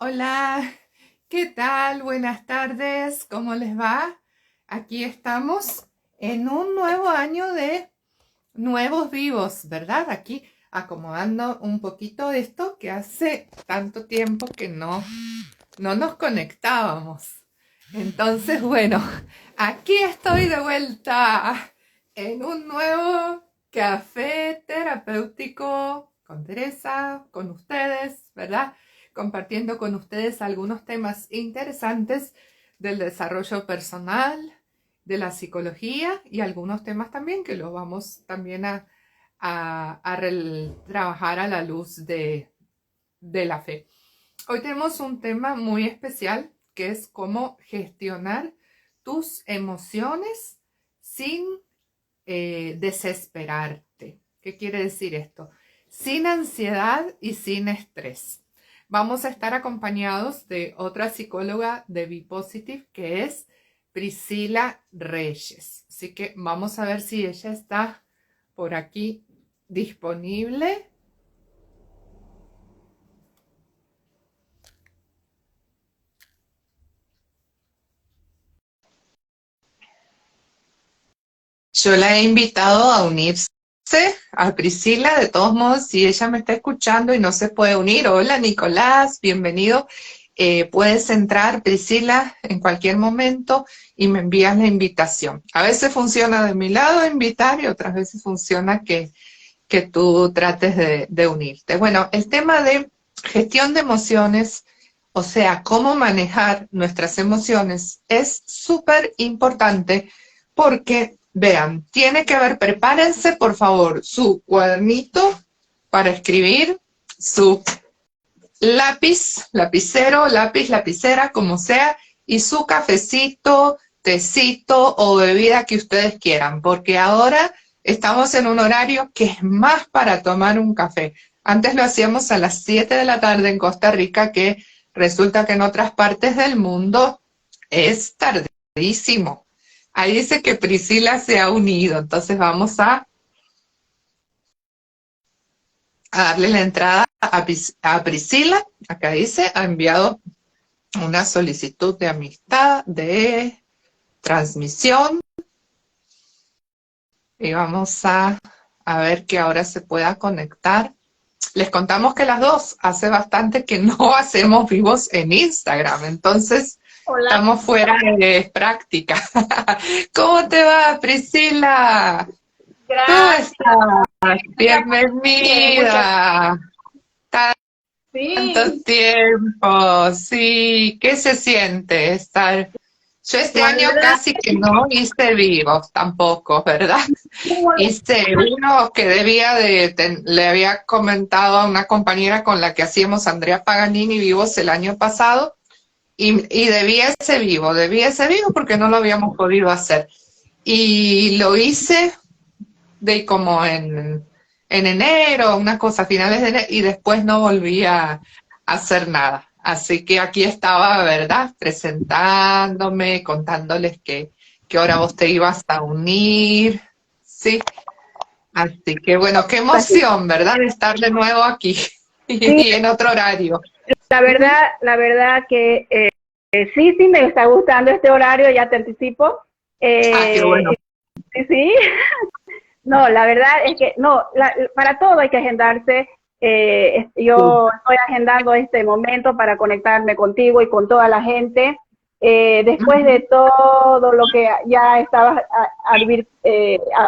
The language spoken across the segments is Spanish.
Hola, ¿qué tal? Buenas tardes, ¿cómo les va? Aquí estamos en un nuevo año de nuevos vivos, ¿verdad? Aquí acomodando un poquito esto que hace tanto tiempo que no nos conectábamos. Entonces, bueno, aquí estoy de vuelta en un nuevo café terapéutico con Teresa, con ustedes, ¿verdad? Compartiendo con ustedes algunos temas interesantes del desarrollo personal, de la psicología y algunos temas también que los vamos también a trabajar a la luz de la fe. Hoy tenemos un tema muy especial que es cómo gestionar tus emociones sin desesperarte. ¿Qué quiere decir esto? Sin ansiedad y sin estrés. Vamos a estar acompañados de otra psicóloga de Be Positive que es Priscila Reyes. Así que vamos a ver si ella está por aquí disponible. Yo la he invitado a unirse a Priscila, de todos modos, si ella me está escuchando y no se puede unir. Hola Nicolás, bienvenido. Puedes entrar, Priscila, en cualquier momento y me envías la invitación. A veces funciona de mi lado invitar y otras veces funciona que tú trates de unirte. Bueno, el tema de gestión de emociones, o sea, cómo manejar nuestras emociones, es súper importante porque, vean, tiene que ver, prepárense por favor su cuadernito para escribir, su lápiz, lapicero, lápiz, lapicera, como sea, y su cafecito, tecito o bebida que ustedes quieran, porque ahora estamos en un horario que es más para tomar un café. Antes lo hacíamos a las 7 de la tarde en Costa Rica, que resulta que en otras partes del mundo es tardísimo. Ahí dice que Priscila se ha unido, entonces vamos a darle la entrada a Priscila. Acá dice, ha enviado una solicitud de amistad, de transmisión. Y vamos a ver que ahora se pueda conectar. Les contamos que las dos hace bastante que no hacemos vivos en Instagram, entonces Hola, estamos fuera de práctica. ¿Cómo te va, Priscila? ¿Cómo gracias. estás? Mira, bien, muchas Bienvenida. Tanto sí. tiempo, sí. ¿Qué se siente estar? Yo este La año verdad, casi que no hice vivos tampoco, ¿verdad? muy- Hice uno que le había comentado a una compañera con la que hacíamos Andrea Paganini vivos el año pasado y debía ese vivo porque no lo habíamos podido hacer. Y lo hice de como en enero, una cosa, a finales de enero, y después no volví a hacer nada. Así que aquí estaba, ¿verdad? Presentándome, contándoles que ahora vos te ibas a unir, ¿sí? Así que bueno, qué emoción, ¿verdad? De estar de nuevo aquí sí, y en otro horario. Ujú. la verdad que sí, sí me está gustando este horario, ya te anticipo. Ah, qué Eh, bueno. sí, sí. No, la verdad es que no, para todo hay que agendarse. Sí. Yo estoy agendando este momento para conectarme contigo y con toda la gente. Después de Ujú. todo lo que ya estabas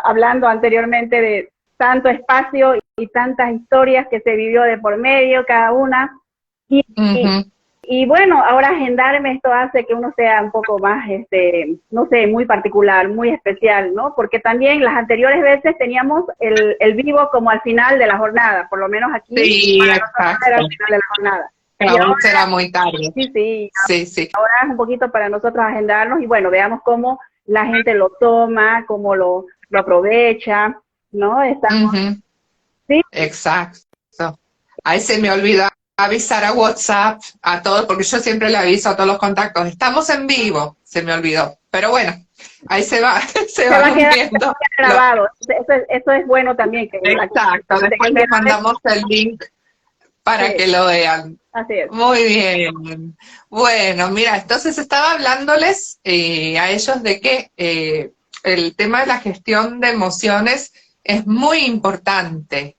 hablando anteriormente de tanto espacio y tantas historias que se vivió de por medio cada una. Y, Ujú. y bueno, ahora agendarme esto hace que uno sea un poco más, no sé, muy particular, muy especial, ¿no? Porque también las anteriores veces teníamos el vivo como al final de la jornada, por lo menos aquí, Sí, para nosotros era exacto. al final de la jornada. Y Aún ahora, será muy tarde. sí, sí, Sí, sí. ahora es un poquito para nosotros agendarnos y bueno, veamos cómo la gente lo toma, cómo lo aprovecha, ¿no? Estamos, Ujú. sí, Exacto. Ahí se me olvidó avisar a WhatsApp a todos, porque yo siempre le aviso a todos los contactos. Estamos en vivo, se me olvidó. Pero bueno, ahí se va, se se va van a quedar uniendo. grabado. Eso es bueno también, que la Exacto. gente Después que les sepa. mandamos el link para Sí, que lo vean. así es. Muy bien. Bueno, mira, entonces estaba hablándoles a ellos de que el tema de la gestión de emociones es muy importante.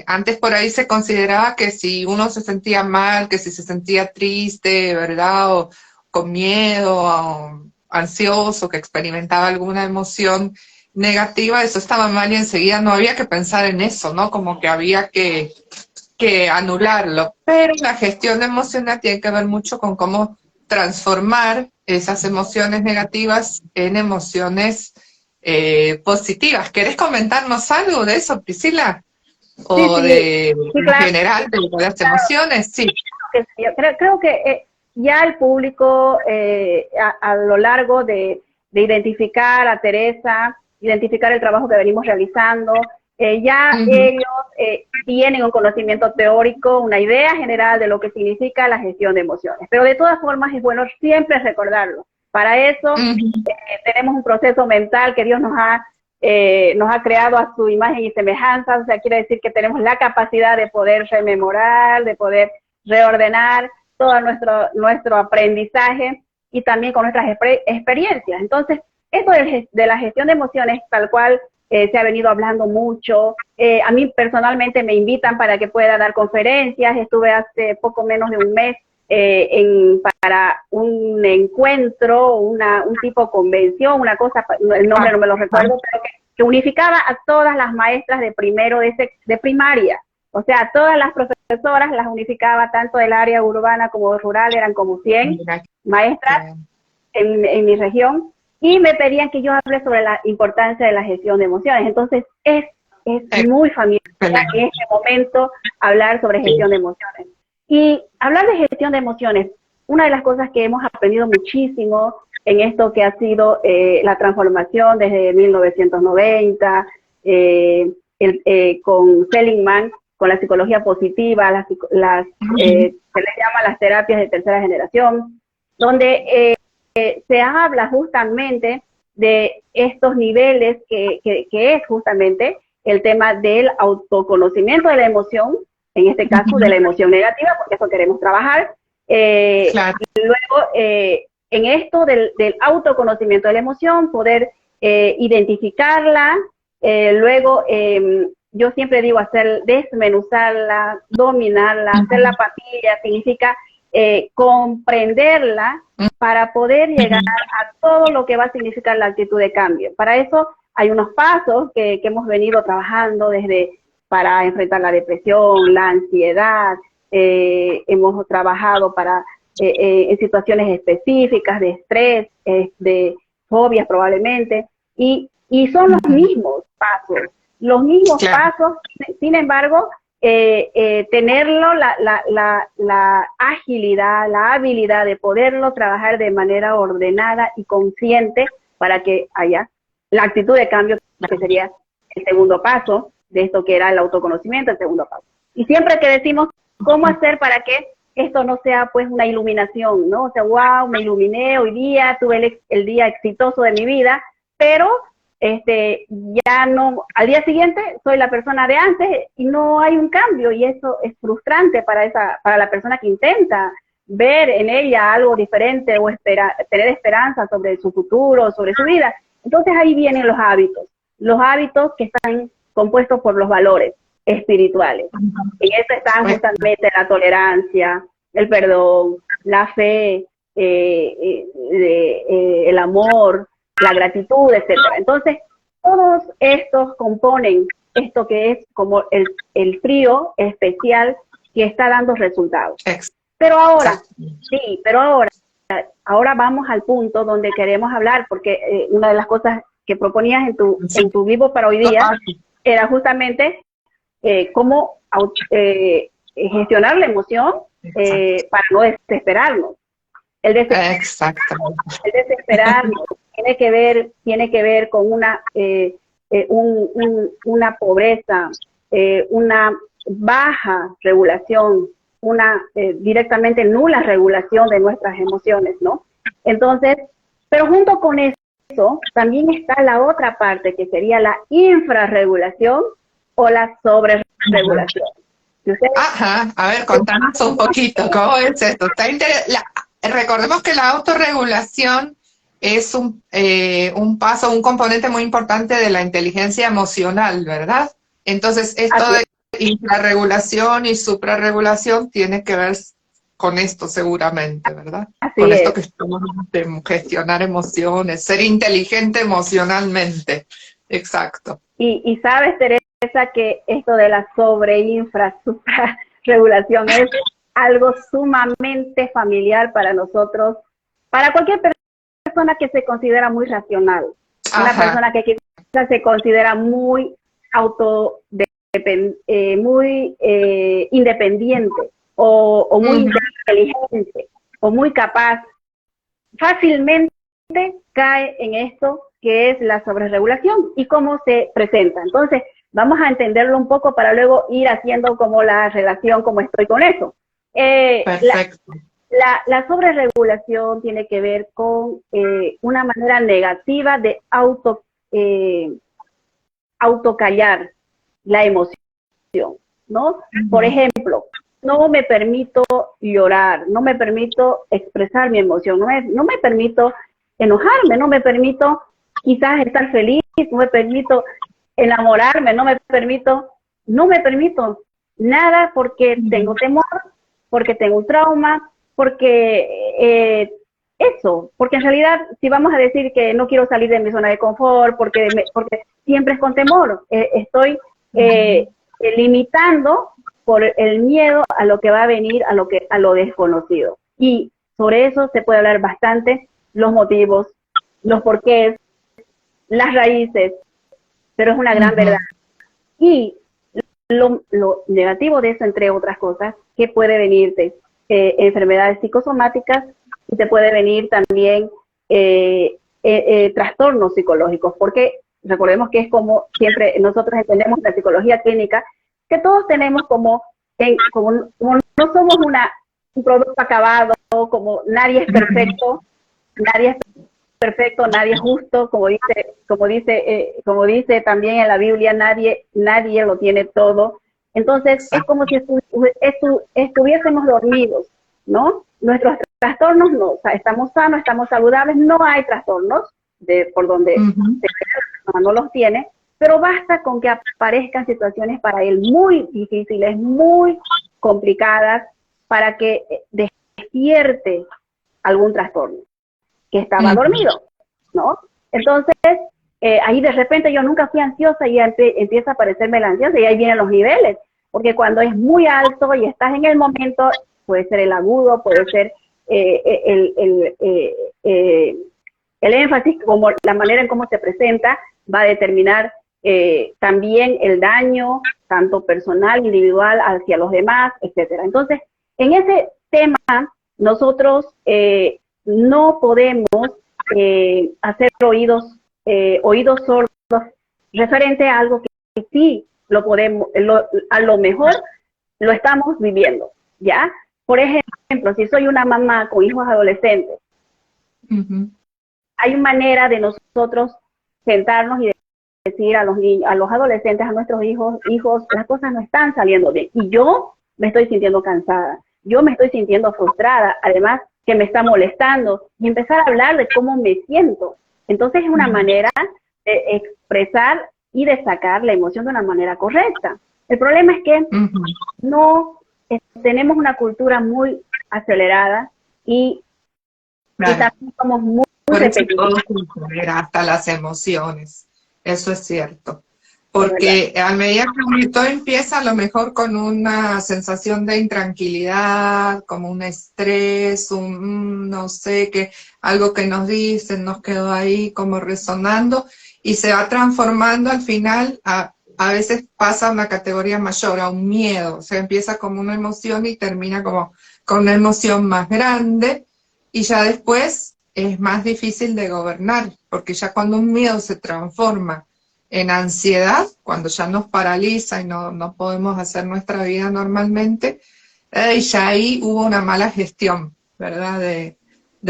Antes por ahí se consideraba que si uno se sentía mal, que si se sentía triste, ¿verdad? O con miedo, o ansioso, que experimentaba alguna emoción negativa, eso estaba mal y enseguida no había que pensar en eso, ¿no? Como que había que anularlo. Pero la gestión emocional tiene que ver mucho con cómo transformar esas emociones negativas en emociones positivas. ¿Querés comentarnos algo de eso, Priscila? Sí, O sí, de sí, en claro. general de las emociones, sí. Yo creo que ya el público a lo largo de identificar a Teresa, identificar el trabajo que venimos realizando, ya Ujú. ellos tienen un conocimiento teórico, una idea general de lo que significa la gestión de emociones. Pero de todas formas es bueno siempre recordarlo. Para eso Ujú. tenemos un proceso mental que Dios nos ha creado a su imagen y semejanza, o sea, quiere decir que tenemos la capacidad de poder rememorar, de poder reordenar todo nuestro aprendizaje y también con nuestras experiencias. Entonces, esto de la gestión de emociones, tal cual se ha venido hablando mucho, a mí personalmente me invitan para que pueda dar conferencias, estuve hace poco menos de un mes para un encuentro, un tipo convención, una cosa, el nombre no me lo recuerdo, pero que unificaba a todas las maestras de primero de primaria. O sea, todas las profesoras las unificaba, tanto del área urbana como rural, eran como 100 Mira, maestras en mi región, y me pedían que yo hable sobre la importancia de la gestión de emociones. Entonces, es muy familiar en excelente. este momento hablar sobre Sí. gestión de emociones. Y hablar de gestión de emociones, una de las cosas que hemos aprendido muchísimo en esto que ha sido la transformación desde 1990, con Seligman, con la psicología positiva, se les llama las terapias de tercera generación, donde se habla justamente de estos niveles que es justamente el tema del autoconocimiento de la emoción, en este caso de la emoción negativa, porque eso queremos trabajar. Claro. Luego, en esto del autoconocimiento de la emoción, poder identificarla, luego yo siempre digo desmenuzarla, dominarla, hacer la papilla, significa comprenderla para poder llegar a todo lo que va a significar la actitud de cambio. Para eso hay unos pasos que hemos venido trabajando para enfrentar la depresión, la ansiedad, hemos trabajado en situaciones específicas de estrés, de fobias probablemente, y son los mismos Claro. pasos, sin embargo, tenerlo, la agilidad, la habilidad de poderlo trabajar de manera ordenada y consciente para que haya la actitud de cambio, que sería el segundo paso de esto que era el autoconocimiento, el segundo paso. Y siempre que decimos cómo hacer para que esto no sea pues una iluminación, ¿no? O sea, wow, me iluminé hoy día, tuve el día exitoso de mi vida, pero ya no, al día siguiente soy la persona de antes y no hay un cambio, y eso es frustrante para la persona que intenta ver en ella algo diferente o tener esperanza sobre su futuro, sobre su vida. Entonces ahí vienen los hábitos que están compuestos por los valores espirituales. En eso están justamente la tolerancia, el perdón, la fe, el amor, la gratitud, etcétera. Entonces, todos estos componen esto que es como el trío especial que está dando resultados. Pero ahora, ahora vamos al punto donde queremos hablar, porque una de las cosas que proponías en tu vivo para hoy día era justamente cómo gestionar la emoción para no desesperarnos. El desesperarnos tiene que ver con una pobreza, una baja regulación, una directamente nula regulación de nuestras emociones, ¿no? Entonces, pero junto con eso, también está la otra parte, que sería la infrarregulación o la sobreregulación. Si usted, Ajá, a ver, contanos un poquito, ¿cómo es esto? Recordemos que la autorregulación es un paso, un componente muy importante de la inteligencia emocional, ¿verdad? Entonces, esto así, de infrarregulación y suprarregulación tiene que ver con esto seguramente, ¿verdad? Con así esto es. que estamos de gestionar emociones, ser inteligente emocionalmente. Exacto. Y sabes, Teresa, que esto de la suprarregulación es algo sumamente familiar para nosotros, para cualquier persona que se considera muy racional, una Ajá. persona que quizás se considera muy muy independiente o muy Ujú. inteligente o muy capaz, fácilmente cae en esto que es la sobreregulación y cómo se presenta. Entonces, vamos a entenderlo un poco para luego ir haciendo como la relación, como estoy con eso. Perfecto. La sobreregulación tiene que ver con una manera negativa de autocallar la emoción, ¿no? Por Ujú. ejemplo, no me permito llorar, no me permito expresar mi emoción, no me permito enojarme, no me permito quizás estar feliz, no me permito enamorarme, no me permito nada porque tengo temor, porque tengo un trauma, porque porque en realidad si vamos a decir que no quiero salir de mi zona de confort, porque siempre es con temor, estoy Ujú. limitando por el miedo a lo que va a venir, a lo desconocido. Y sobre eso se puede hablar bastante, los motivos, los porqués, las raíces, pero es una gran verdad. Ujú. Y lo negativo de eso, entre otras cosas, que puede venirte enfermedades psicosomáticas y te puede venir también trastornos psicológicos, porque recordemos que es como siempre nosotros entendemos la psicología clínica, que todos tenemos como no somos un producto acabado, como nadie es perfecto, nadie es justo, como dice también en la Biblia, nadie lo tiene todo. Entonces, es como si estuviésemos dormidos, ¿no? Nuestros trastornos no, o sea, estamos sanos, estamos saludables, no hay trastornos por donde Ujú. la persona no los tiene, pero basta con que aparezcan situaciones para él muy difíciles, muy complicadas, para que despierte algún trastorno que estaba Ujú. dormido, ¿no? Entonces, ahí de repente yo nunca fui ansiosa y ya empieza a aparecerme la ansiedad y ahí vienen los niveles, porque cuando es muy alto y estás en el momento, puede ser el agudo, puede ser el énfasis, como la manera en cómo se presenta, va a determinar también el daño, tanto personal, individual, hacia los demás, etcétera. Entonces, en ese tema, nosotros no podemos hacer oídos sordos referente a algo que sí lo podemos, a lo mejor lo estamos viviendo, ¿ya? Por ejemplo, si soy una mamá con hijos adolescentes, Ujú. hay manera de nosotros sentarnos y decir a los niños, a los adolescentes, a nuestros hijos, las cosas no están saliendo bien. Y yo me estoy sintiendo cansada, yo me estoy sintiendo frustrada, además que me está molestando, y empezar a hablar de cómo me siento. Entonces es una manera de expresar y de sacar la emoción de una manera correcta. El problema es que Ujú. no tenemos una cultura muy acelerada y Claro. también somos muy Por eso todo repetitivos, se genera, hasta las emociones. Eso es cierto. es verdad. Porque a medida que todo empieza a lo mejor con una sensación de intranquilidad, como un estrés, no sé, que algo que nos dicen nos quedó ahí como resonando y se va transformando al final a veces pasa a una categoría mayor, a un miedo. O sea, empieza como una emoción y termina como con una emoción más grande y ya después es más difícil de gobernar, porque ya cuando un miedo se transforma en ansiedad, cuando ya nos paraliza y no podemos hacer nuestra vida normalmente, ya ahí hubo una mala gestión, ¿verdad? De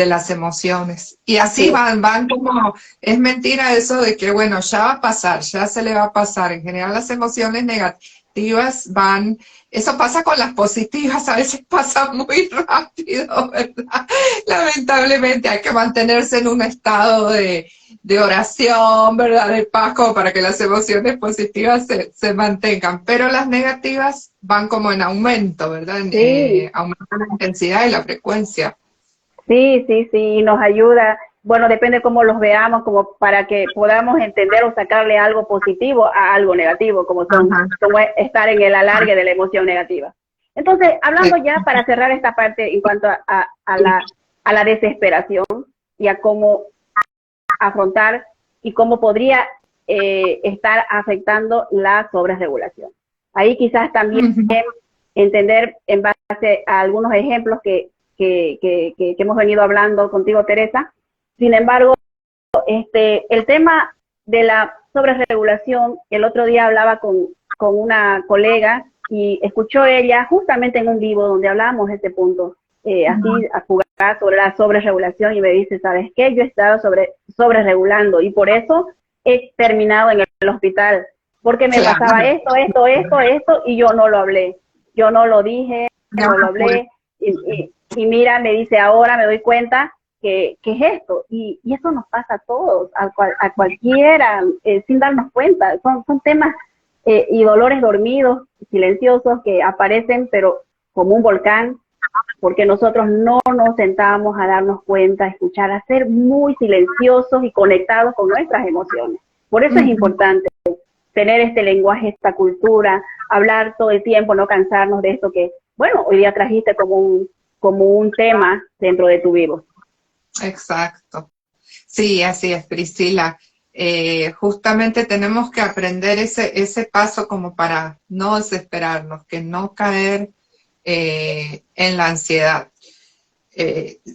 las emociones. Y Así así es. van como, es mentira eso de que, bueno, ya va a pasar, ya se le va a pasar. En general las emociones negativas van Eso pasa con las positivas, a veces pasa muy rápido, ¿verdad? Lamentablemente hay que mantenerse en un estado de oración, ¿verdad? De paz, como para que las emociones positivas se mantengan. Pero las negativas van como en aumento, ¿verdad? Sí, Aumenta la intensidad y la frecuencia. sí, sí, sí, y nos ayuda. Bueno, depende cómo los veamos, como para que podamos entender o sacarle algo positivo a algo negativo, Ajá. como estar en el alargue de la emoción negativa. Entonces, hablando Eh, ya para cerrar esta parte en cuanto a la desesperación y a cómo afrontar y cómo podría estar afectando la sobreregulación. Ahí quizás también ujú, entender en base a algunos ejemplos que hemos venido hablando contigo, Teresa. Sin embargo, el tema de la sobreregulación, el otro día hablaba con una colega y escuchó ella justamente en un vivo donde hablábamos de este punto, así a jugar sobre la sobreregulación y me dice, ¿sabes qué? Yo he estado sobreregulando y por eso he terminado en el hospital, porque me pasaba claro, esto y yo no lo hablé, yo no lo dije, ya no lo no puede. hablé y mira, me dice, ahora me doy cuenta que es esto. Y eso nos pasa a todos, a cualquiera, sin darnos cuenta. Son temas y dolores dormidos, silenciosos, que aparecen, pero como un volcán, porque nosotros no nos sentábamos a darnos cuenta, a escuchar, a ser muy silenciosos y conectados con nuestras emociones. Por eso es Ujú. importante tener este lenguaje, esta cultura, hablar todo el tiempo, no cansarnos de esto que, bueno, hoy día trajiste como un tema dentro de tu vivo. Exacto. Sí, así es, Priscila. Justamente tenemos que aprender ese paso como para no desesperarnos, que no caer en la ansiedad.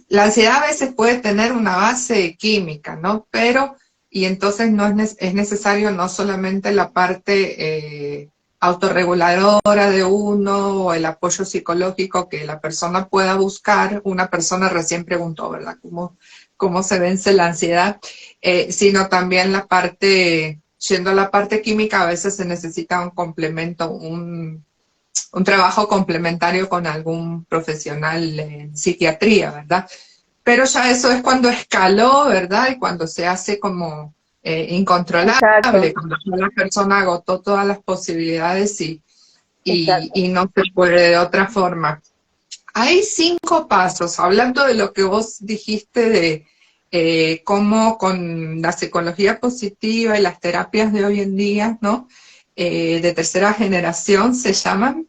La ansiedad a veces puede tener una base química, ¿no? Pero, y entonces no es necesario no solamente la parte autorreguladora de uno o el apoyo psicológico que la persona pueda buscar. Una persona recién preguntó, ¿verdad? ¿Cómo se vence la ansiedad? Sino también yendo a la parte química, a veces se necesita un complemento, un trabajo complementario con algún profesional en psiquiatría, ¿verdad? Pero ya eso es cuando escaló, ¿verdad? Y cuando se hace como Exacto, incontrolable, cuando ya la persona agotó todas las posibilidades exacto. y no se puede de otra forma. Hay 5 pasos, hablando de lo que vos dijiste de cómo con la psicología positiva y las terapias de hoy en día, ¿no? De tercera generación se llaman,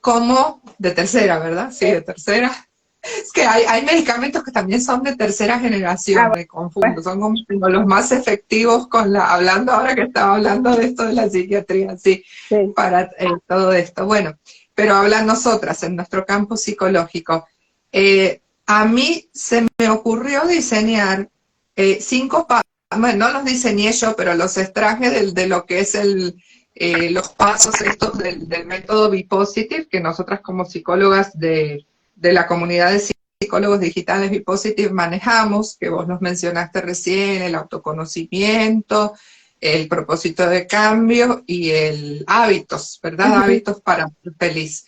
como de tercera, ¿verdad? Sí, de tercera. Es que hay medicamentos que también son de tercera generación, Ah, me confundo, bueno, son como los más efectivos hablando ahora que estaba hablando de esto de la psiquiatría, sí, sí, para todo esto. Bueno, pero hablan nosotras en nuestro campo psicológico. A mí se me ocurrió diseñar 5 pasos, bueno, no los diseñé yo, pero los extraje de lo que es los pasos estos del método Be-Positive, que nosotras como psicólogas de la comunidad de psicólogos digitales Be-Positive manejamos, que vos nos mencionaste recién, el autoconocimiento, el propósito de cambio y el hábitos, ¿verdad? ujú, Hábitos para ser feliz.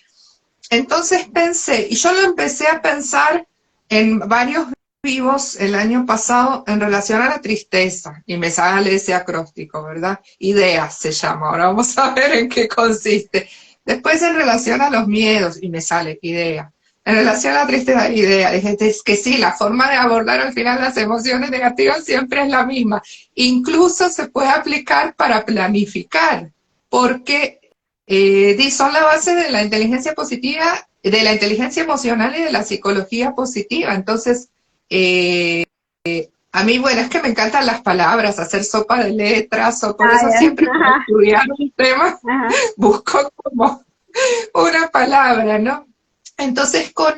Entonces pensé, y yo lo empecé a pensar en varios vivos el año pasado en relación a la tristeza, y me sale ese acróstico, ¿verdad? Ideas se llama, ahora vamos a ver en qué consiste. Después en relación a los miedos, y me sale idea. En relación a la tristeza, idea. Dije, es que sí, la forma de abordar al final las emociones negativas siempre es la misma. Incluso se puede aplicar para planificar, porque son la base de la inteligencia positiva, de la inteligencia emocional y de la psicología positiva. Entonces, a mí, bueno, es que me encantan las palabras, hacer sopa de letras, o por ah, eso ya, siempre para ajá, estudiar un tema ajá, busco como una palabra, ¿no? Entonces, con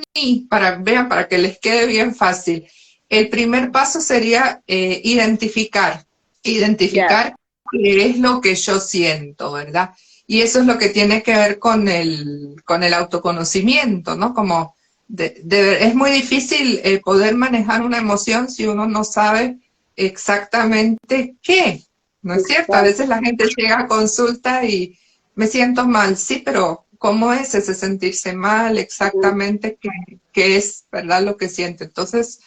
vean, para que les quede bien fácil, el primer paso sería ya, identificar qué es lo que yo siento, ¿verdad? Y eso es lo que tiene que ver con el autoconocimiento, ¿no? Como es muy difícil poder manejar una emoción si uno no sabe exactamente qué, ¿no es cierto? A exacto, veces la gente llega a consulta y me siento mal, sí, pero cómo es ese sentirse mal, exactamente qué es, ¿verdad? Lo que siente. Entonces,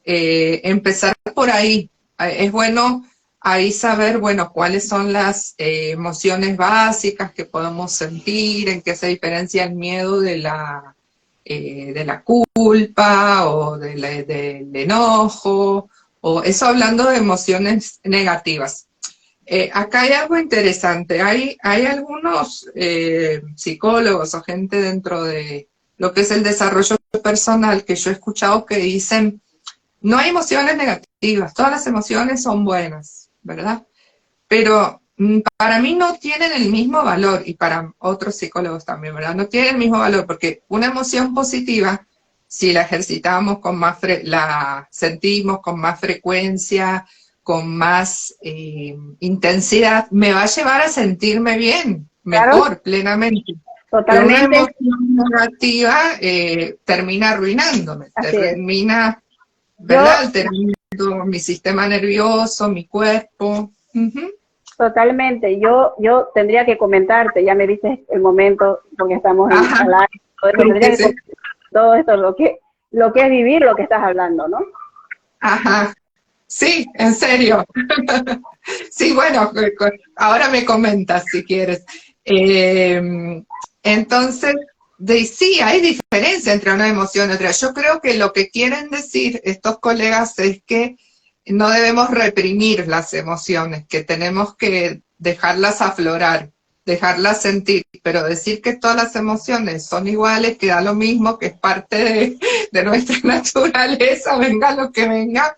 empezar por ahí. Es bueno ahí saber, bueno, cuáles son las emociones básicas que podemos sentir, en qué se diferencia el miedo de la culpa o del enojo, o eso hablando de emociones negativas. Acá hay algo interesante. Hay algunos psicólogos o gente dentro de lo que es el desarrollo personal que yo he escuchado que dicen, no hay emociones negativas, todas las emociones son buenas, ¿verdad? Pero para mí no tienen el mismo valor, y para otros psicólogos también, ¿verdad? No tienen el mismo valor, porque una emoción positiva, si la ejercitamos con más, la sentimos con más frecuencia, con más intensidad, me va a llevar a sentirme bien, Claro, mejor, plenamente. Pero una totalmente, emoción negativa termina arruinándome, así es. termina, ¿verdad? Yo Alterando mi sistema nervioso, mi cuerpo. Ujú. Totalmente, yo tendría que comentarte, ya me dices el momento, porque estamos Ajá, al aire, todo eso, sí, tendría sí, que sí. comentar todo esto, lo que es vivir lo que estás hablando, ¿no? Ajá, sí, en serio. Sí, bueno, ahora me comentas si quieres. Entonces, sí, hay diferencia entre una emoción y otra. Yo creo que lo que quieren decir estos colegas es que no debemos reprimir las emociones, que tenemos que dejarlas aflorar, dejarlas sentir, pero decir que todas las emociones son iguales, que da lo mismo, que es parte de nuestra naturaleza, venga lo que venga.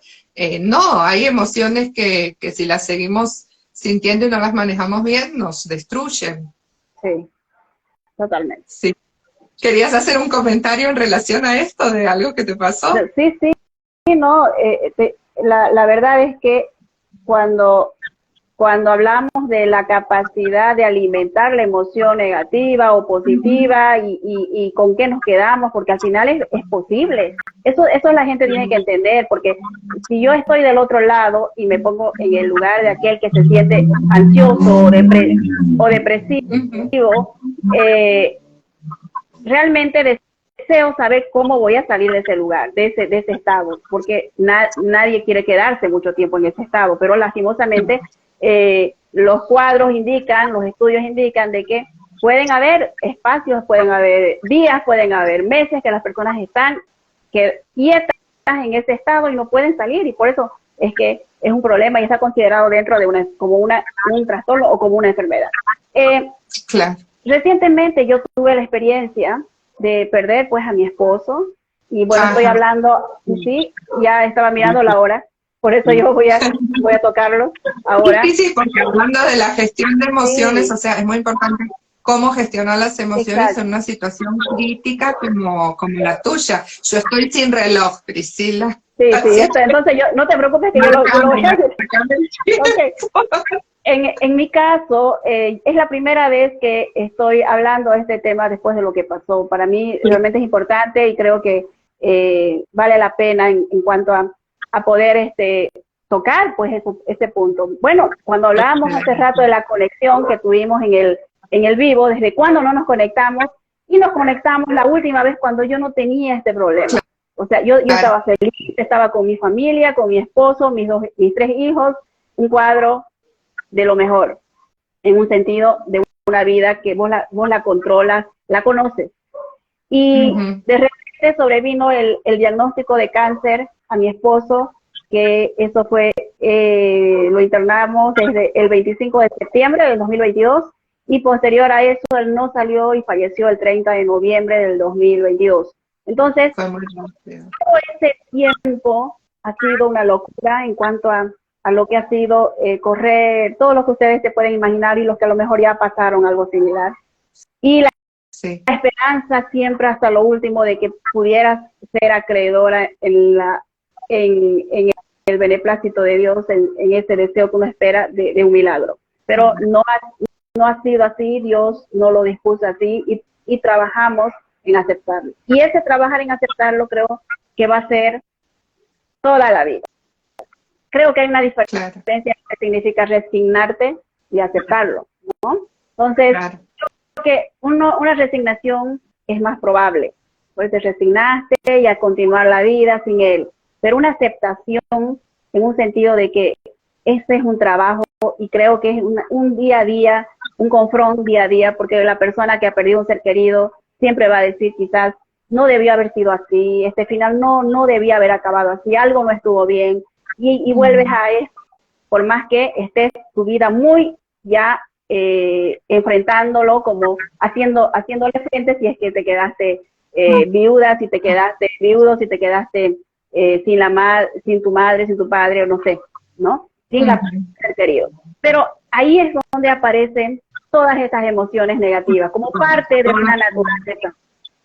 No, hay emociones que si las seguimos sintiendo y no las manejamos bien, nos destruyen. Sí, totalmente. Sí. ¿Querías hacer un comentario en relación a esto de algo que te pasó? Sí, sí, sí, no, la verdad es que cuando cuando hablamos de la capacidad de alimentar la emoción negativa o positiva y con qué nos quedamos, porque al final es posible. Eso la gente tiene que entender, porque si yo estoy del otro lado y me pongo en el lugar de aquel que se siente ansioso o Ujú. depresivo, eh, realmente deseo saber cómo voy a salir de ese lugar, de ese estado, porque nadie quiere quedarse mucho tiempo en ese estado, pero lastimosamente los cuadros indican, los estudios indican de que pueden haber espacios, pueden haber días, pueden haber meses que las personas están quietas en ese estado y no pueden salir, y por eso es que es un problema y está considerado dentro de un trastorno o como una enfermedad. Claro. Recientemente yo tuve la experiencia de perder pues a mi esposo y bueno, estoy Ajá. hablando, sí, ya estaba mirando la hora, por eso yo voy a tocarlo ahora. Difícil porque hablando de la gestión de emociones, o Sí, sea, es muy importante cómo gestionar las emociones en exacto. una situación crítica como la tuya. Yo estoy sin reloj, Priscila. Sí, sí, Así que entonces no te preocupes que yo lo marcame, voy a hacer. marcame el Ok, tiempo. en mi caso, es la primera vez que estoy hablando de este tema después de lo que pasó. Para mí realmente es importante y creo que vale la pena en cuanto a poder tocar pues ese punto. Bueno, cuando hablábamos hace rato de la conexión que tuvimos en el vivo, ¿desde cuándo no nos conectamos? Y nos conectamos la última vez cuando yo no tenía este problema. O sea, yo Claro, estaba feliz, estaba con mi familia, con mi esposo, mis tres hijos, un cuadro de lo mejor, en un sentido de una vida que vos la controlas, la conoces. Y ujú, de repente sobrevino el diagnóstico de cáncer a mi esposo, que eso fue, lo internamos desde el 25 de septiembre del 2022 y posterior a eso él no salió y falleció el 30 de noviembre del 2022. Entonces, fue muy rápido. todo ese tiempo ha sido una locura en cuanto a lo que ha sido correr, todo lo que ustedes se pueden imaginar y los que a lo mejor ya pasaron algo similar. Y la Sí, esperanza siempre hasta lo último de que pudieras ser acreedora en el beneplácito de Dios, en ese deseo que uno espera de un milagro. Pero no ha sido así, Dios no lo dispuso así y trabajamos en aceptarlo. Y ese trabajar en aceptarlo creo que va a ser toda la vida. Creo que hay una diferencia claro, que significa resignarte y aceptarlo, ¿no? Entonces, claro. que una resignación es más probable, pues te resignaste y a continuar la vida sin él, pero una aceptación en un sentido de que este es un trabajo y creo que es un día a día, un confronto día a día, porque la persona que ha perdido un ser querido siempre va a decir quizás no debió haber sido así, este final no debía haber acabado así, algo no estuvo bien, y vuelves a eso, por más que estés tu vida muy ya enfrentándolo, como haciéndole frente si es que te quedaste viuda, si te quedaste viudo, si te quedaste sin tu madre, sin tu padre, o no sé, ¿no? Sin la ser querido. Pero ahí es donde aparecen todas estas emociones negativas, como parte de una naturaleza.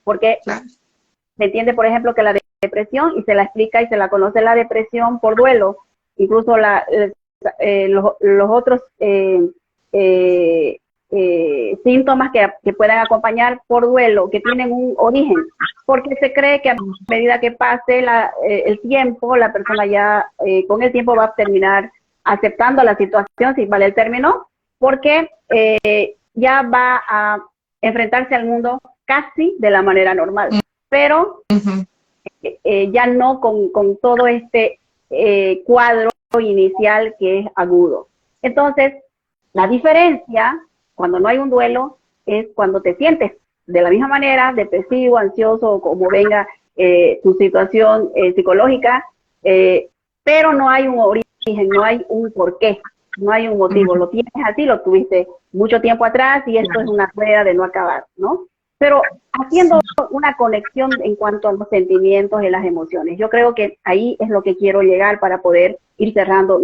Porque se entiende, por ejemplo, que la depresión, y se la explica y se la conoce la depresión por duelo, incluso los otros síntomas que puedan acompañar por duelo, que tienen un origen, porque se cree que a medida que pase el tiempo, la persona ya con el tiempo va a terminar aceptando la situación, si vale el término, porque ya va a enfrentarse al mundo casi de la manera normal, pero ya no con todo este cuadro inicial que es agudo. Entonces, la diferencia cuando no hay un duelo es cuando te sientes de la misma manera, depresivo, ansioso, o como venga tu situación psicológica, pero no hay un origen, no hay un porqué, no hay un motivo. Lo tienes así, lo tuviste mucho tiempo atrás y esto es una rueda de no acabar, ¿no? Pero haciendo una conexión en cuanto a los sentimientos y las emociones. Yo creo que ahí es lo que quiero llegar para poder ir cerrando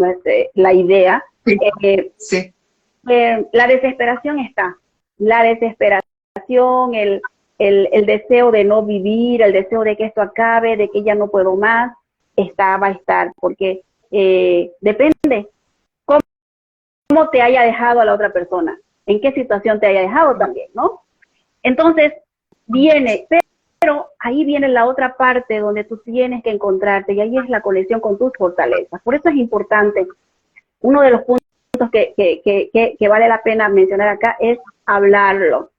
la idea. Sí. La desesperación está. La desesperación, el deseo de no vivir, el deseo de que esto acabe, de que ya no puedo más, va a estar. Porque depende cómo te haya dejado a la otra persona, en qué situación te haya dejado también, ¿no? Entonces, pero ahí viene la otra parte donde tú tienes que encontrarte, y ahí es la conexión con tus fortalezas. Por eso es importante, uno de los puntos que vale la pena mencionar acá es hablarlo.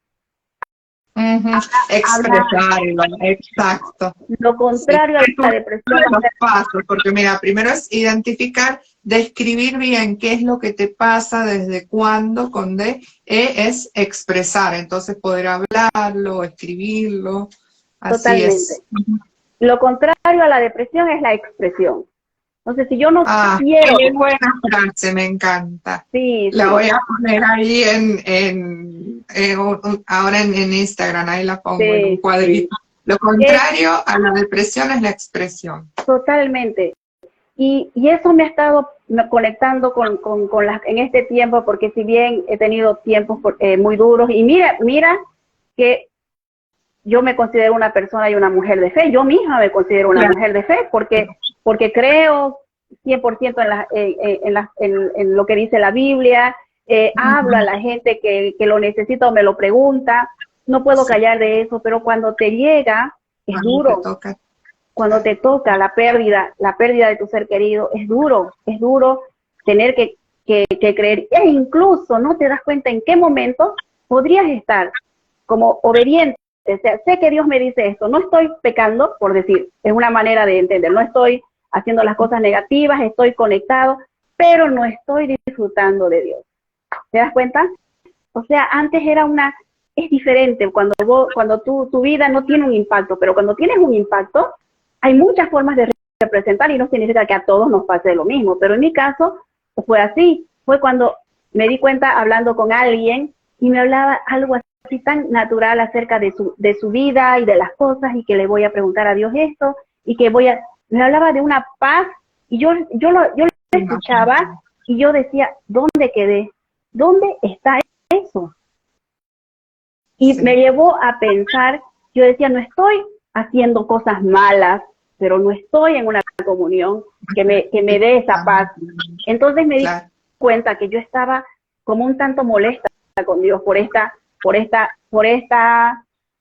Expresarlo, exacto. Lo contrario a la depresión. Los pasos, porque mira, primero es identificar, describir bien qué es lo que te pasa, desde cuándo, con D, es expresar, entonces poder hablarlo, escribirlo, así totalmente. Es. Lo contrario a la depresión es la expresión. Entonces, si yo no quiero... Qué buena frase, me encanta. Sí, la voy a poner ahí ahora en Instagram, ahí la pongo en un cuadrito. Lo contrario a la depresión es la expresión. Totalmente. Y eso me ha estado conectando en este tiempo, porque si bien he tenido tiempos muy duros, y mira que yo me considero una persona y una mujer de fe, yo misma me considero una mujer de fe, porque creo 100% en lo que dice la Biblia, hablo a la gente que lo necesita o me lo pregunta, no puedo callar de eso, pero cuando te llega, es duro. Cuando te toca la pérdida de tu ser querido, es duro tener que creer, e incluso no te das cuenta en qué momento podrías estar como obediente. O sea, sé que Dios me dice esto, no estoy pecando, por decir, es una manera de entender, no estoy haciendo las cosas negativas, estoy conectado, pero no estoy disfrutando de Dios. ¿Te das cuenta? O sea, antes es diferente cuando tu vida no tiene un impacto, pero cuando tienes un impacto, hay muchas formas de representar y no significa que a todos nos pase lo mismo, pero en mi caso fue así, fue cuando me di cuenta hablando con alguien y me hablaba algo así tan natural acerca de su vida y de las cosas, y que le voy a preguntar a Dios esto, y que me hablaba de una paz, y yo lo escuchaba y yo decía, ¿dónde quedé? ¿Dónde está eso? Y me llevó a pensar, yo decía, no estoy haciendo cosas malas, pero no estoy en una comunión que me dé esa paz. Entonces me di cuenta que yo estaba como un tanto molesta con Dios por este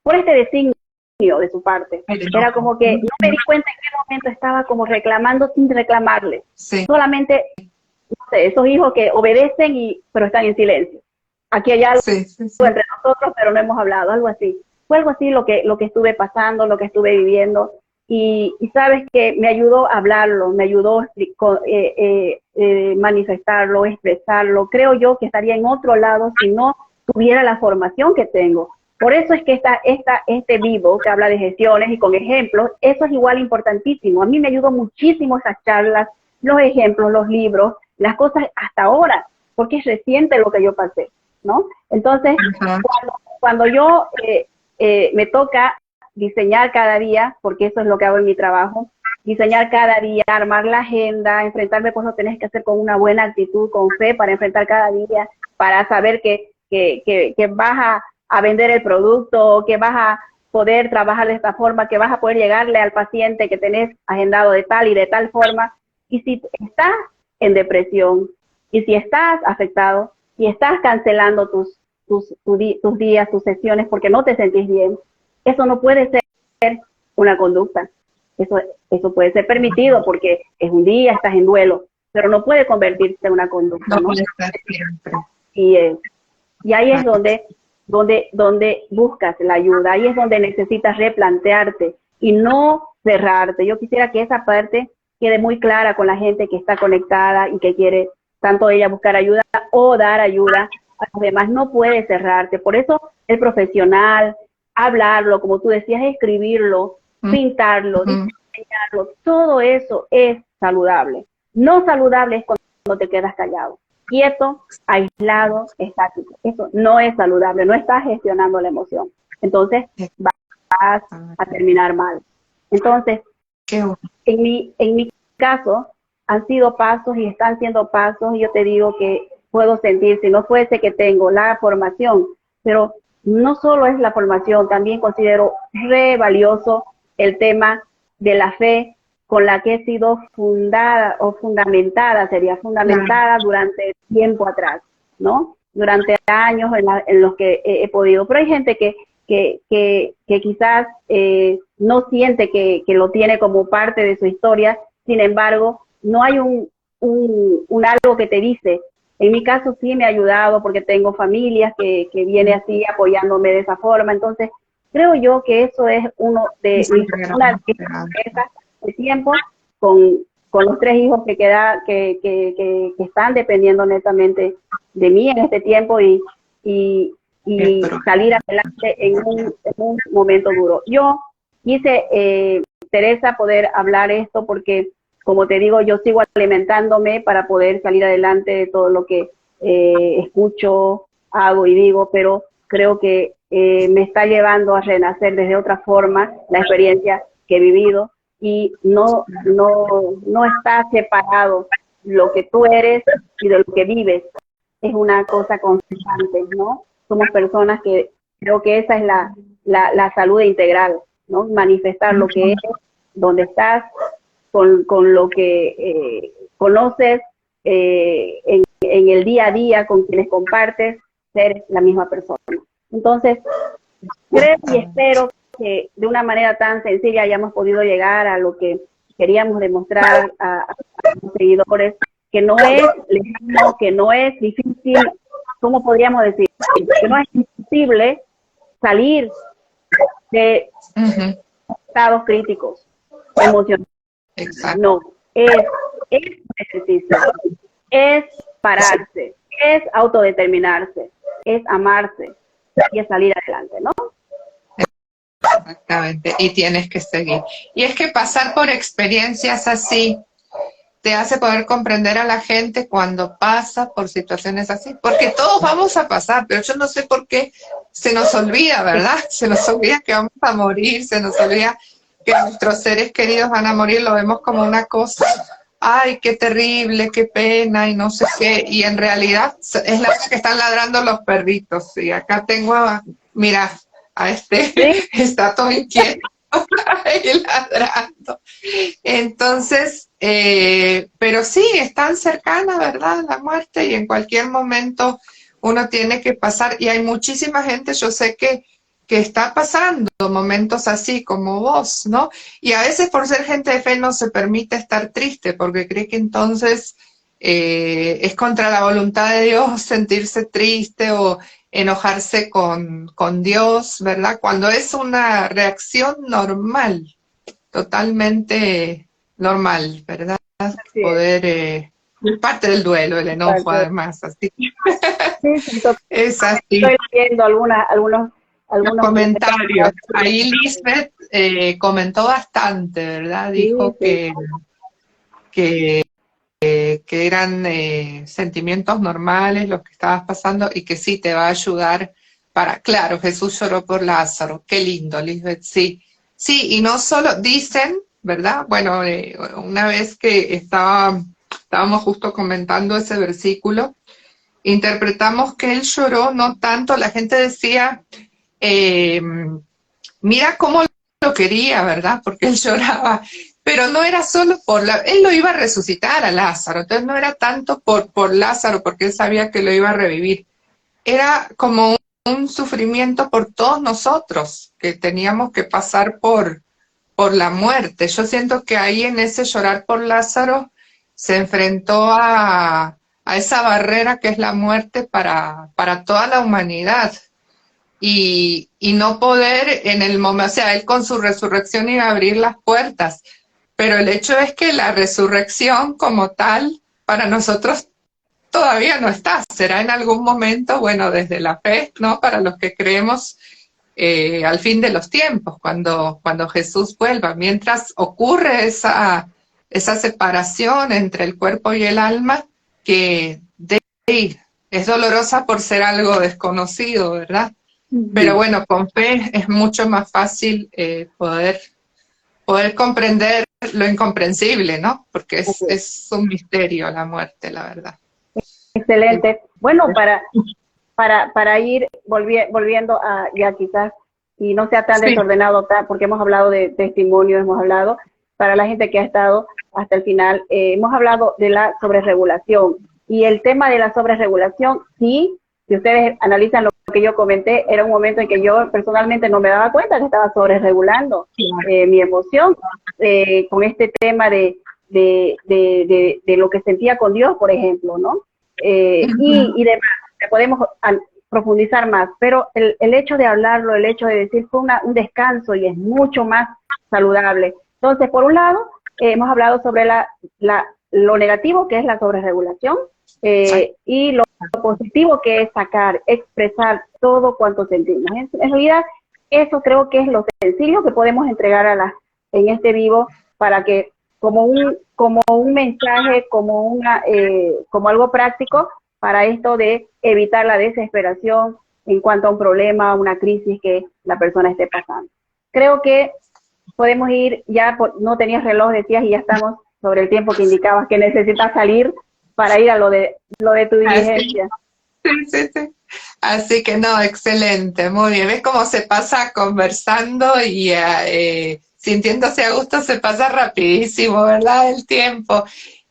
designio de su parte. Era como que no me di cuenta en qué momento estaba como reclamando sin reclamarle. Solamente, no sé, esos hijos que obedecen pero están en silencio. aquí hay algo Sí, sí, sí. entre nosotros, pero no hemos hablado, algo así. Fue algo así lo que estuve pasando, lo que estuve viviendo, y sabes que me ayudó a hablarlo, me ayudó a manifestarlo, expresarlo. Creo yo que estaría en otro lado si no tuviera la formación que tengo. Por eso es que este vivo que habla de gestiones y con ejemplos, eso es igual importantísimo. A mí me ayudó muchísimo esas charlas, los ejemplos, los libros, las cosas hasta ahora, porque es reciente lo que yo pasé, ¿no? Entonces, Ajá. cuando yo me toca diseñar cada día, porque eso es lo que hago en mi trabajo, diseñar cada día, armar la agenda, enfrentarme, pues lo tenés que hacer con una buena actitud, con fe, para enfrentar cada día, para saber que vas a vender el producto, que vas a poder trabajar de esta forma, que vas a poder llegarle al paciente que tenés agendado de tal y de tal forma. Y si estás en depresión, y si estás afectado, y estás cancelando tus días, tus sesiones porque no te sentís bien, eso no puede ser una conducta. Eso puede ser permitido porque es un día, estás en duelo, pero no puede convertirse en una conducta, No ¿no? puede estar siempre. Y, y ahí es donde buscas la ayuda, ahí es donde necesitas replantearte y no cerrarte. Yo quisiera que esa parte quede muy clara con la gente que está conectada y que quiere tanto ella buscar ayuda o dar ayuda a los demás. No puedes cerrarte. Por eso el profesional, hablarlo, como tú decías, escribirlo, pintarlo, diseñarlo, todo eso es saludable. No saludable es cuando te quedas callado, quieto, aislado, estático. Eso no es saludable, no estás gestionando la emoción. Entonces vas a terminar mal. Entonces, Qué bueno. en mi caso, han sido pasos y están siendo pasos, y yo te digo que puedo sentir, si no fuese que tengo la formación, pero no solo es la formación, también considero re valioso el tema de la fe con la que he sido fundada o fundamentada, sería fundamentada durante tiempo atrás, ¿no? Durante años en los que he podido. Pero hay gente que quizás no siente que lo tiene como parte de su historia, sin embargo, no hay un algo que te dice. En mi caso sí me ha ayudado porque tengo familias que viene así apoyándome de esa forma, entonces creo yo que eso es una de tiempo con los 3 hijos que están dependiendo netamente de mí en este tiempo y salir adelante en un momento duro. Yo quise, Teresa, poder hablar esto porque, como te digo, yo sigo alimentándome para poder salir adelante de todo lo que escucho, hago y digo, pero creo que me está llevando a renacer desde otra forma la experiencia que he vivido y no está separado lo que tú eres y de lo que vives. Es una cosa constante, ¿no? Somos personas que creo que esa es la salud integral, ¿no? Manifestar lo que eres, donde estás, con lo que conoces en el día a día, con quienes compartes, ser la misma persona. Entonces, creo y espero que de una manera tan sencilla hayamos podido llegar a lo que queríamos demostrar a los seguidores, que no es lejano, que no es difícil, ¿cómo podríamos decir? Que no es imposible salir de estados críticos, emocionales. Exacto. No, es un ejercicio, es pararse, es autodeterminarse, es amarse y es salir adelante, ¿no? Exactamente, y tienes que seguir. Y es que pasar por experiencias así te hace poder comprender a la gente cuando pasa por situaciones así, porque todos vamos a pasar, pero yo no sé por qué se nos olvida, ¿verdad? Se nos olvida que vamos a morir, se nos olvida que nuestros seres queridos van a morir, lo vemos como una cosa, ay, qué terrible, qué pena, y no sé qué, y en realidad es la hora que están ladrando los perritos, y acá tengo, mira, a este, ¿Sí? está todo inquieto y ladrando. Entonces, pero sí, están cercanas, ¿verdad? La muerte, y en cualquier momento uno tiene que pasar, y hay muchísima gente, yo sé que está pasando momentos así como vos, ¿no? Y a veces por ser gente de fe no se permite estar triste, porque cree que entonces es contra la voluntad de Dios sentirse triste o enojarse con Dios, ¿verdad? Cuando es una reacción normal, totalmente normal, ¿verdad? Así Poder, es parte del duelo, el enojo parte- además, así. sí, sí, Es así. estoy leyendo Los algunos comentarios. comentarios. Ahí Lisbeth comentó bastante, ¿verdad? Sí, Dijo sí, que, que eran sentimientos normales los que estabas pasando y que sí te va a ayudar para, claro, Jesús lloró por Lázaro, qué lindo, Lisbeth, sí. Sí, y no solo dicen, ¿verdad? Bueno, una vez que estábamos justo comentando ese versículo, interpretamos que él lloró, no tanto, la gente decía, eh, mira cómo lo quería, ¿verdad? Porque él lloraba, pero no era solo él lo iba a resucitar a Lázaro, entonces no era tanto por Lázaro, porque él sabía que lo iba a revivir, era como un sufrimiento por todos nosotros, que teníamos que pasar por la muerte. Yo siento que ahí en ese llorar por Lázaro se enfrentó a esa barrera que es la muerte para toda la humanidad y no poder en el momento, o sea, él con su resurrección iba a abrir las puertas, pero el hecho es que la resurrección como tal para nosotros todavía no está, será en algún momento, bueno, desde la fe, ¿no? Para los que creemos al fin de los tiempos, cuando Jesús vuelva, mientras ocurre esa separación entre el cuerpo y el alma, que es dolorosa por ser algo desconocido, ¿verdad? Pero ujú, bueno, con fe es mucho más fácil poder comprender lo incomprensible, ¿no? Porque así es. es un misterio la muerte, la verdad. Excelente. Bueno, para ir volviendo a ya quizás, y no sea tan Sí, desordenado, porque hemos hablado de testimonio, hemos hablado, para la gente que ha estado hasta el final, hemos hablado de la sobreregulación. Y el tema de la sobreregulación, sí, si ustedes analizan lo que yo comenté, era un momento en que yo personalmente no me daba cuenta que estaba sobreregulando mi emoción con este tema de lo que sentía con Dios, por ejemplo, ¿no? Y demás, podemos profundizar más, pero el hecho de hablarlo, el hecho de decir fue un descanso y es mucho más saludable. Entonces, por un lado, hemos hablado sobre lo negativo que es la sobreregulación y lo positivo que es sacar, expresar todo cuanto sentimos. En realidad, eso creo que es lo sencillo que podemos entregar en este vivo para que como un mensaje, como algo práctico para esto de evitar la desesperación en cuanto a un problema, una crisis que la persona esté pasando. Creo que podemos ir, no tenías reloj, decías, y ya estamos sobre el tiempo que indicabas que necesitas salir para ir a lo de tu así, diligencia. sí, sí, sí. Así que no, excelente, muy bien. ¿Ves cómo se pasa conversando y sintiéndose a gusto? Se pasa rapidísimo, ¿verdad? El tiempo.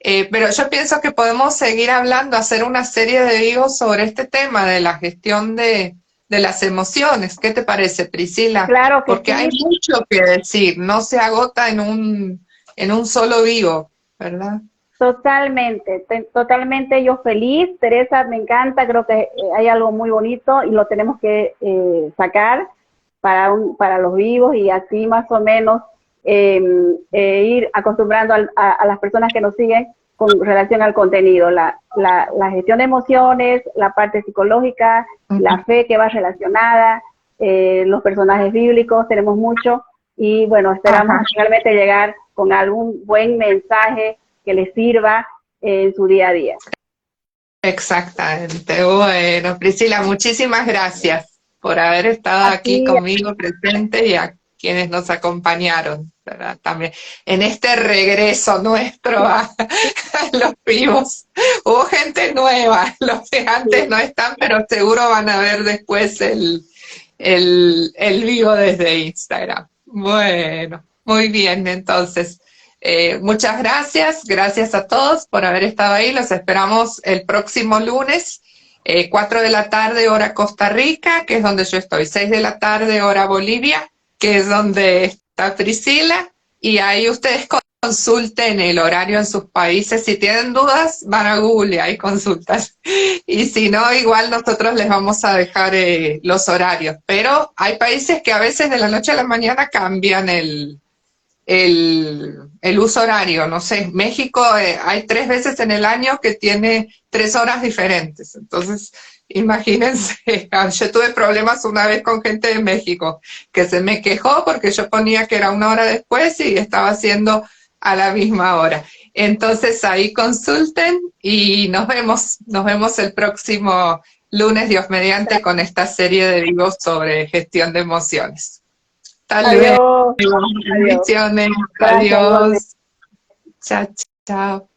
Pero yo pienso que podemos seguir hablando, hacer una serie de vivos sobre este tema de la gestión de las emociones. ¿Qué te parece, Priscila? Claro que Porque hay sí, mucho que decir, no se agota en un solo vivo, ¿verdad? totalmente yo feliz. Teresa, me encanta, creo que hay algo muy bonito y lo tenemos que sacar para los vivos y así más o menos ir acostumbrando a las personas que nos siguen con relación al contenido, la gestión de emociones, la parte psicológica, la fe que va relacionada, los personajes bíblicos, tenemos mucho y bueno, esperamos Ajá. realmente llegar con algún buen mensaje que les sirva en su día a día. Exactamente. Bueno, Priscila, muchísimas gracias por haber estado aquí Así, conmigo presente y a quienes nos acompañaron, ¿verdad? También en este regreso nuestro a los vivos. Hubo gente nueva, los de antes no están, pero seguro van a ver después el vivo desde Instagram. Bueno, muy bien, entonces. Muchas gracias, gracias a todos por haber estado ahí. Los esperamos el próximo lunes, 4 de la tarde, hora Costa Rica, que es donde yo estoy, 6 de la tarde, hora Bolivia, que es donde está Priscila, y ahí ustedes consulten el horario en sus países. Si tienen dudas, van a Google y ahí consultan. Y si no, igual nosotros les vamos a dejar los horarios. Pero hay países que a veces de la noche a la mañana cambian el uso horario. No sé, México hay 3 veces en el año que tiene 3 horas diferentes. Entonces, imagínense, yo tuve problemas una vez con gente de México que se me quejó porque yo ponía que era 1 hora después y estaba haciendo a la misma hora. Entonces ahí consulten y nos vemos el próximo lunes, Dios mediante, con esta serie de vivos sobre gestión de emociones. Hasta luego. Adiós, adiós. Bendiciones. Gracias, igualmente. Adiós. Chao, chao.